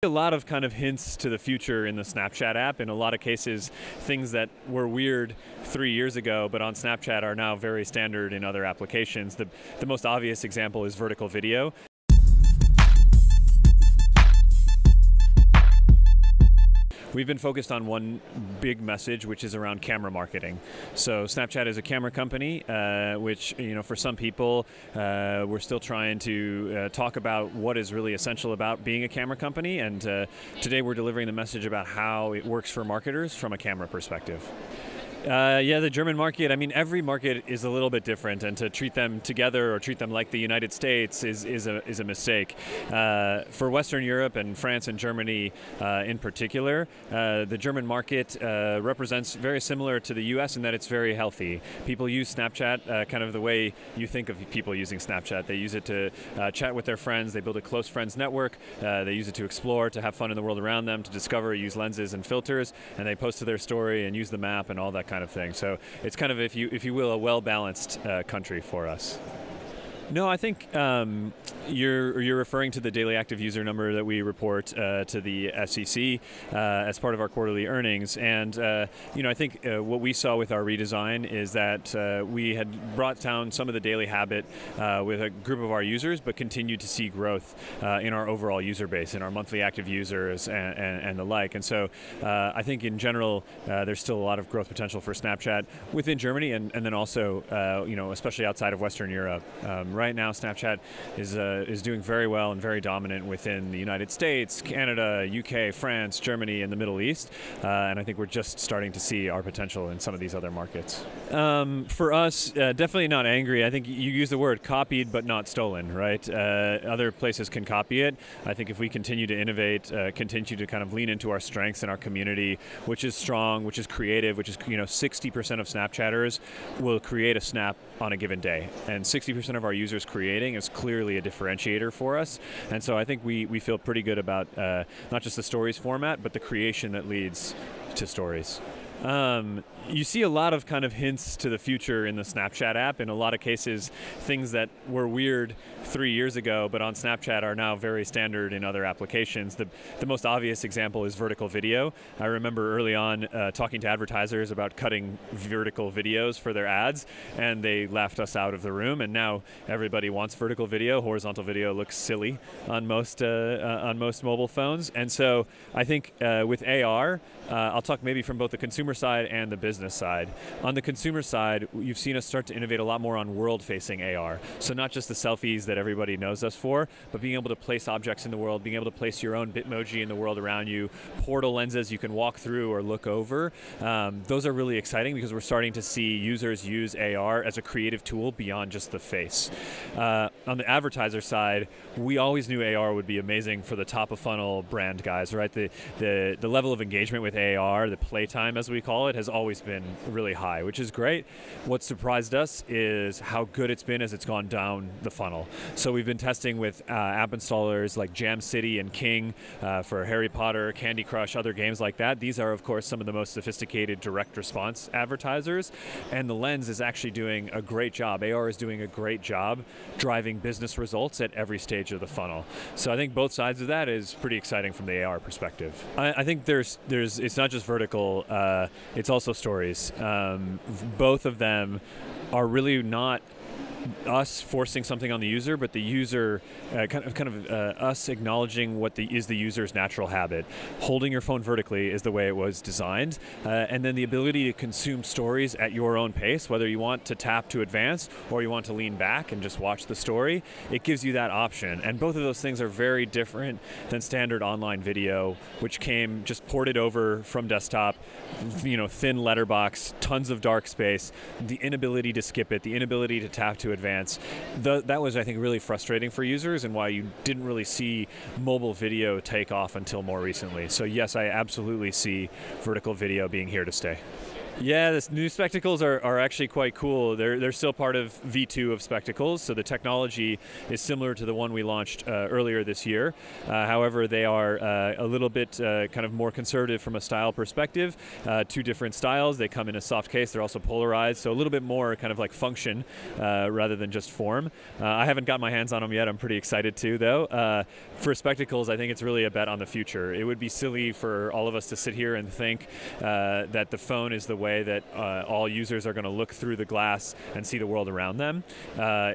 A lot of kind of hints to the future in the Snapchat app. In a lot of cases, things that were weird 3 years ago, but on Snapchat are now very standard in other applications. The most obvious example is vertical video. We've been focused on one big message, which is around camera marketing. So Snapchat is a camera company, which, for some people, we're still trying to talk about what is really essential about being a camera company. And today we're delivering the message about how it works for marketers from a camera perspective. Yeah, the German market, every market is a little bit different, and to treat them together or treat them like the United States is a mistake. For Western Europe and France and Germany in particular, the German market represents very similar to the US in that it's very healthy. People use Snapchat kind of the way you think of people using Snapchat. They use it to chat with their friends, they build a close friends network, they use it to explore, to have fun in the world around them, to discover, use lenses and filters, and they post to their story and use the map and all that kind of thing. So it's kind of, if you will, a well-balanced country for us. No, I think you're referring to the daily active user number that we report to the SEC as part of our quarterly earnings. And I think what we saw with our redesign is that we had brought down some of the daily habit with a group of our users, but continued to see growth in our overall user base, in our monthly active users and the like. And so I think in general, there's still a lot of growth potential for Snapchat within Germany, and then also especially outside of Western Europe. Right now, Snapchat is doing very well and very dominant within the United States, Canada, UK, France, Germany, and the Middle East. And I think we're just starting to see our potential in some of these other markets. For us, definitely not angry. I think you use the word copied, but not stolen, right? Other places can copy it. I think if we continue to innovate, continue to kind of lean into our strengths in our community, which is strong, which is creative, which is 60% of Snapchatters will create a snap on a given day, and 60% of our users creating is clearly a differentiator for us. And so I think we feel pretty good about not just the stories format, but the creation that leads to stories. You see a lot of kind of hints to the future in the Snapchat app. In a lot of cases, things that were weird 3 years ago, but on Snapchat are now very standard in other applications. The most obvious example is vertical video. I remember early on talking to advertisers about cutting vertical videos for their ads, and they laughed us out of the room. And now everybody wants vertical video. Horizontal video looks silly on most mobile phones. And so I think with AR, I'll talk maybe from both the consumer side and the business side. On the consumer side, you've seen us start to innovate a lot more on world-facing AR. So not just the selfies that everybody knows us for, but being able to place objects in the world, being able to place your own Bitmoji in the world around you, portal lenses you can walk through or look over. Those are really exciting because we're starting to see users use AR as a creative tool beyond just the face. On the advertiser side, we always knew AR would be amazing for the top-of-funnel brand guys, right? The level of engagement with AR, the playtime as we call it, has always been really high, which is great. What surprised us is how good it's been as it's gone down the funnel. So we've been testing with app installers like Jam City and King for Harry Potter, Candy Crush, other games like that. These are, of course, some of the most sophisticated direct response advertisers, and the Lens is actually doing a great job. AR is doing a great job driving business results at every stage of the funnel. So I think both sides of that is pretty exciting from the AR perspective. I think it's not just vertical, it's also stories. Both of them are really not us forcing something on the user, but the user us acknowledging what is the user's natural habit. Holding your phone vertically is the way it was designed, and then the ability to consume stories at your own pace, whether you want to tap to advance or you want to lean back and just watch the story, it gives you that option. And both of those things are very different than standard online video, which came just ported over from desktop, thin letterbox, tons of dark space, the inability to skip it, the inability to tap to advance. That was, I think, really frustrating for users, and why you didn't really see mobile video take off until more recently. So yes, I absolutely see vertical video being here to stay. Yeah, the new spectacles are actually quite cool. They're still part of V2 of spectacles, so the technology is similar to the one we launched earlier this year. However, they are a little bit kind of more conservative from a style perspective. Two different styles. They come in a soft case. They're also polarized, so a little bit more kind of like function rather than just form. I haven't got my hands on them yet. I'm pretty excited to, though. For spectacles, I think it's really a bet on the future. It would be silly for all of us to sit here and think that the phone is the way that all users are going to look through the glass and see the world around them.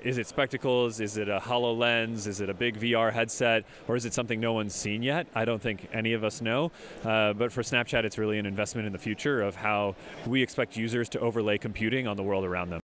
Is it spectacles? Is it a HoloLens? Is it a big VR headset? Or is it something no one's seen yet? I don't think any of us know. But for Snapchat, it's really an investment in the future of how we expect users to overlay computing on the world around them.